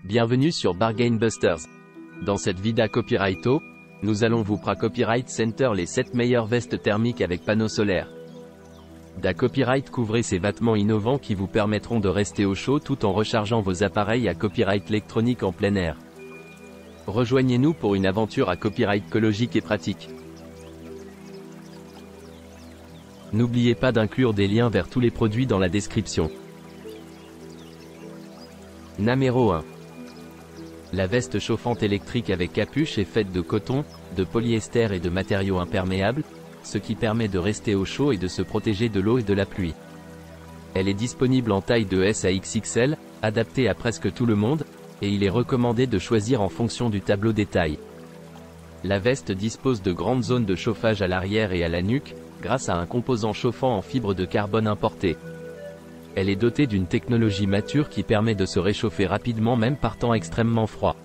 Bienvenue sur Bargain Busters. Dans cette vidéo Copyrighto, nous allons vous Copyright Center les 7 meilleures vestes thermiques avec panneaux solaires. Da Copyright couvrez ces vêtements innovants qui vous permettront de rester au chaud tout en rechargeant vos appareils à copyright électronique en plein air. Rejoignez-nous pour une aventure à copyright écologique et pratique. N'oubliez pas d'inclure des liens vers tous les produits dans la description. Numéro 1. La veste chauffante électrique avec capuche est faite de coton, de polyester et de matériaux imperméables, ce qui permet de rester au chaud et de se protéger de l'eau et de la pluie. Elle est disponible en taille de S à XXL, adaptée à presque tout le monde, et il est recommandé de choisir en fonction du tableau des tailles. La veste dispose de grandes zones de chauffage à l'arrière et à la nuque, grâce à un composant chauffant en fibre de carbone importé. Elle est dotée d'une technologie mature qui permet de se réchauffer rapidement même par temps extrêmement froid.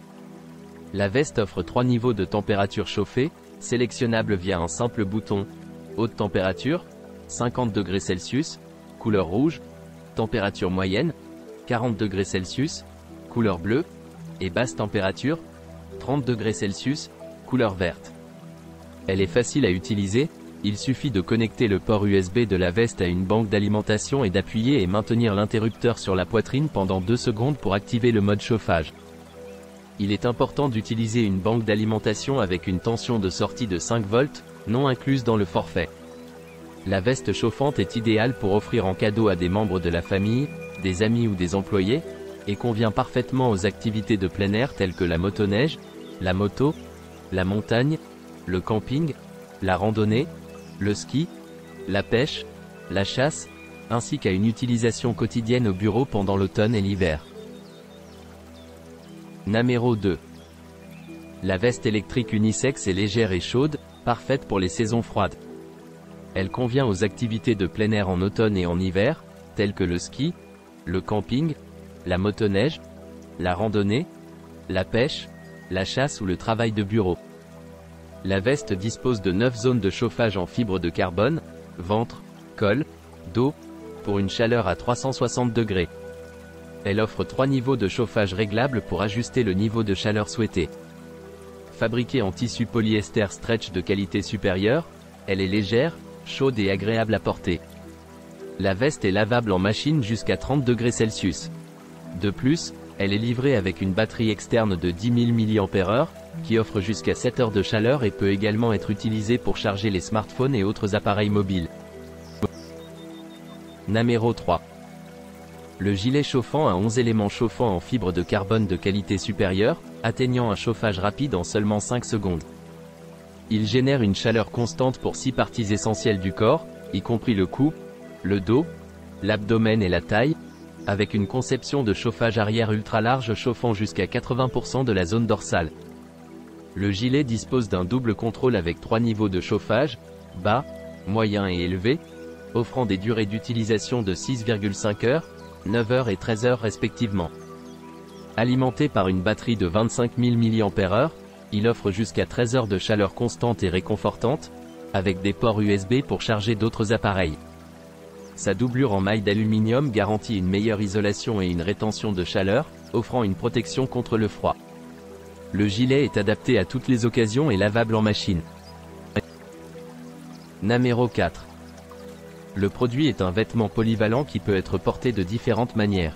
La veste offre 3 niveaux de température chauffée, sélectionnables via un simple bouton. Haute température, 50 degrés Celsius, couleur rouge, température moyenne, 40 degrés Celsius, couleur bleue, et basse température, 30 degrés Celsius, couleur verte. Elle est facile à utiliser. Il suffit de connecter le port USB de la veste à une banque d'alimentation et d'appuyer et maintenir l'interrupteur sur la poitrine pendant 2 secondes pour activer le mode chauffage. Il est important d'utiliser une banque d'alimentation avec une tension de sortie de 5 volts, non incluse dans le forfait. La veste chauffante est idéale pour offrir en cadeau à des membres de la famille, des amis ou des employés, et convient parfaitement aux activités de plein air telles que la motoneige, la moto, la montagne, le camping, la randonnée, le ski, la pêche, la chasse, ainsi qu'à une utilisation quotidienne au bureau pendant l'automne et l'hiver. Numéro 2. La veste électrique unisexe est légère et chaude, parfaite pour les saisons froides. Elle convient aux activités de plein air en automne et en hiver, telles que le ski, le camping, la motoneige, la randonnée, la pêche, la chasse ou le travail de bureau. La veste dispose de 9 zones de chauffage en fibre de carbone, ventre, col, dos, pour une chaleur à 360 degrés. Elle offre 3 niveaux de chauffage réglables pour ajuster le niveau de chaleur souhaité. Fabriquée en tissu polyester stretch de qualité supérieure, elle est légère, chaude et agréable à porter. La veste est lavable en machine jusqu'à 30 degrés Celsius. De plus, elle est livrée avec une batterie externe de 10 000 mAh, qui offre jusqu'à 7 heures de chaleur et peut également être utilisée pour charger les smartphones et autres appareils mobiles. Numéro 3. Le gilet chauffant a 11 éléments chauffants en fibre de carbone de qualité supérieure, atteignant un chauffage rapide en seulement 5 secondes. Il génère une chaleur constante pour 6 parties essentielles du corps, y compris le cou, le dos, l'abdomen et la taille, avec une conception de chauffage arrière ultra large chauffant jusqu'à 80% de la zone dorsale. Le gilet dispose d'un double contrôle avec 3 niveaux de chauffage, bas, moyen et élevé, offrant des durées d'utilisation de 6,5 heures, 9 heures et 13 heures respectivement. Alimenté par une batterie de 25 000 mAh, il offre jusqu'à 13 heures de chaleur constante et réconfortante, avec des ports USB pour charger d'autres appareils. Sa doublure en maille d'aluminium garantit une meilleure isolation et une rétention de chaleur, offrant une protection contre le froid. Le gilet est adapté à toutes les occasions et lavable en machine. Numéro 4. Le produit est un vêtement polyvalent qui peut être porté de différentes manières.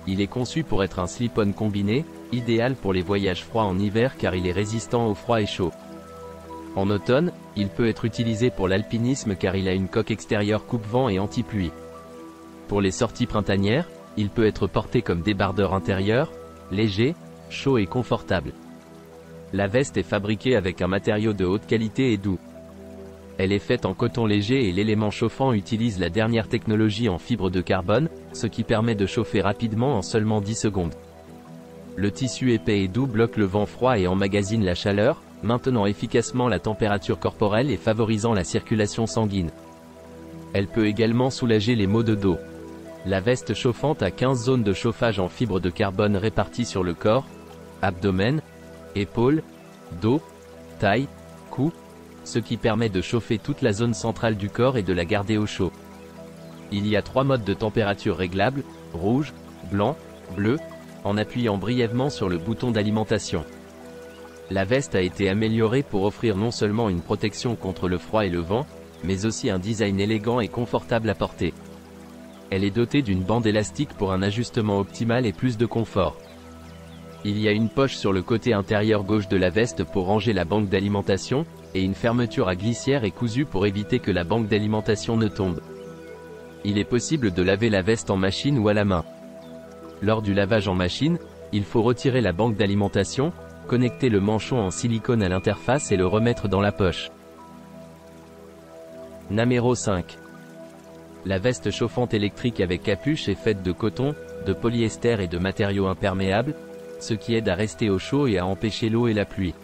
Il est conçu pour être un slip-on combiné, idéal pour les voyages froids en hiver car il est résistant au froid et chaud. En automne, il peut être utilisé pour l'alpinisme car il a une coque extérieure coupe-vent et anti-pluie. Pour les sorties printanières, il peut être porté comme débardeur intérieur, léger, chaud et confortable. La veste est fabriquée avec un matériau de haute qualité et doux. Elle est faite en coton léger et l'élément chauffant utilise la dernière technologie en fibre de carbone, ce qui permet de chauffer rapidement en seulement 10 secondes. Le tissu épais et doux bloque le vent froid et emmagasine la chaleur, maintenant efficacement la température corporelle et favorisant la circulation sanguine. Elle peut également soulager les maux de dos. La veste chauffante a 15 zones de chauffage en fibre de carbone réparties sur le corps, abdomen, épaules, dos, taille, cou, ce qui permet de chauffer toute la zone centrale du corps et de la garder au chaud. Il y a 3 modes de température réglables, rouge, blanc, bleu, en appuyant brièvement sur le bouton d'alimentation. La veste a été améliorée pour offrir non seulement une protection contre le froid et le vent, mais aussi un design élégant et confortable à porter. Elle est dotée d'une bande élastique pour un ajustement optimal et plus de confort. Il y a une poche sur le côté intérieur gauche de la veste pour ranger la banque d'alimentation, et une fermeture à glissière et cousue pour éviter que la banque d'alimentation ne tombe. Il est possible de laver la veste en machine ou à la main. Lors du lavage en machine, il faut retirer la banque d'alimentation, connecter le manchon en silicone à l'interface et le remettre dans la poche. Numéro 5. La veste chauffante électrique avec capuche est faite de coton, de polyester et de matériaux imperméables, ce qui aide à rester au chaud et à empêcher l'eau et la pluie.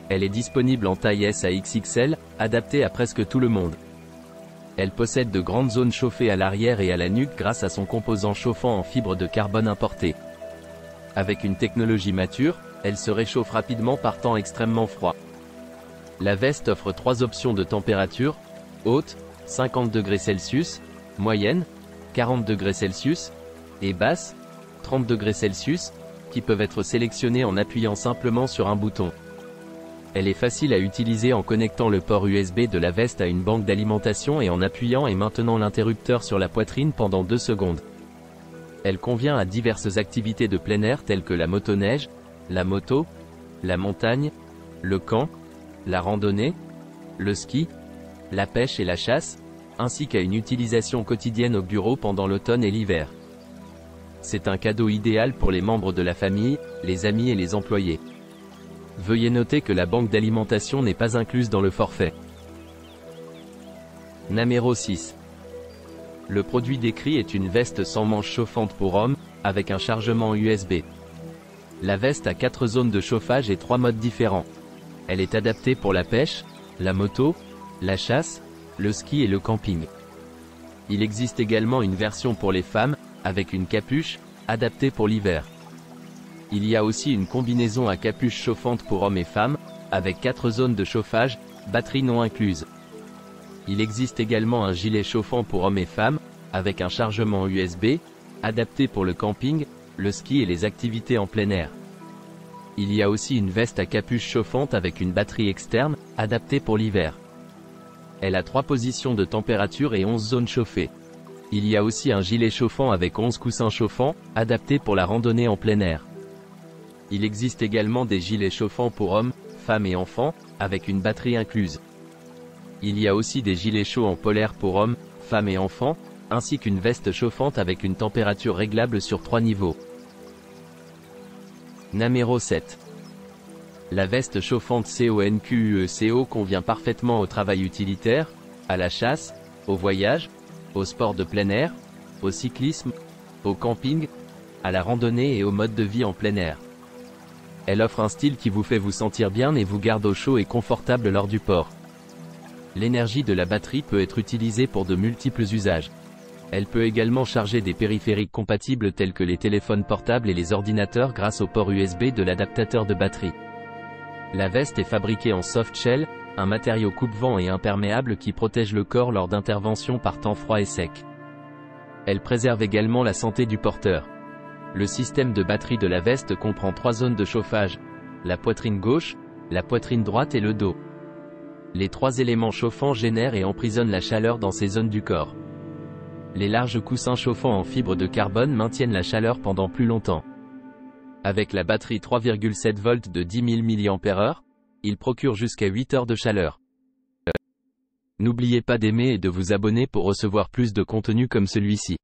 Elle est disponible en taille S à XXL, adaptée à presque tout le monde. Elle possède de grandes zones chauffées à l'arrière et à la nuque grâce à son composant chauffant en fibre de carbone importé. Avec une technologie mature, elle se réchauffe rapidement par temps extrêmement froid. La veste offre 3 options de température: haute, 50 degrés Celsius, moyenne, 40 degrés Celsius, et basse, 30 degrés Celsius, qui peuvent être sélectionnées en appuyant simplement sur un bouton. Elle est facile à utiliser en connectant le port USB de la veste à une banque d'alimentation et en appuyant et maintenant l'interrupteur sur la poitrine pendant 2 secondes. Elle convient à diverses activités de plein air telles que la motoneige, la moto, la montagne, le camp, la randonnée, le ski, la pêche et la chasse, ainsi qu'à une utilisation quotidienne au bureau pendant l'automne et l'hiver. C'est un cadeau idéal pour les membres de la famille, les amis et les employés. Veuillez noter que la banque d'alimentation n'est pas incluse dans le forfait. Numéro 6. Le produit décrit est une veste sans manches chauffantes pour hommes, avec un chargement USB. La veste a 4 zones de chauffage et 3 modes différents. Elle est adaptée pour la pêche, la moto, la chasse, le ski et le camping. Il existe également une version pour les femmes, avec une capuche, adaptée pour l'hiver. Il y a aussi une combinaison à capuche chauffante pour hommes et femmes, avec 4 zones de chauffage, batterie non incluse. Il existe également un gilet chauffant pour hommes et femmes, avec un chargement USB, adapté pour le camping, le ski et les activités en plein air. Il y a aussi une veste à capuche chauffante avec une batterie externe, adaptée pour l'hiver. Elle a 3 positions de température et 11 zones chauffées. Il y a aussi un gilet chauffant avec 11 coussins chauffants, adapté pour la randonnée en plein air. Il existe également des gilets chauffants pour hommes, femmes et enfants, avec une batterie incluse. Il y a aussi des gilets chauds en polaire pour hommes, femmes et enfants, ainsi qu'une veste chauffante avec une température réglable sur 3 niveaux. Numéro 7. La veste chauffante CONQECO convient parfaitement au travail utilitaire, à la chasse, au voyage, au sport de plein air, au cyclisme, au camping, à la randonnée et au mode de vie en plein air. Elle offre un style qui vous fait vous sentir bien et vous garde au chaud et confortable lors du port. L'énergie de la batterie peut être utilisée pour de multiples usages. Elle peut également charger des périphériques compatibles tels que les téléphones portables et les ordinateurs grâce au port USB de l'adaptateur de batterie. La veste est fabriquée en soft shell, un matériau coupe-vent et imperméable qui protège le corps lors d'interventions par temps froid et sec. Elle préserve également la santé du porteur. Le système de batterie de la veste comprend 3 zones de chauffage: la poitrine gauche, la poitrine droite et le dos. Les 3 éléments chauffants génèrent et emprisonnent la chaleur dans ces zones du corps. Les larges coussins chauffants en fibre de carbone maintiennent la chaleur pendant plus longtemps. Avec la batterie 3,7 volts de 10 000 mAh, il procure jusqu'à 8 heures de chaleur. N'oubliez pas d'aimer et de vous abonner pour recevoir plus de contenu comme celui-ci.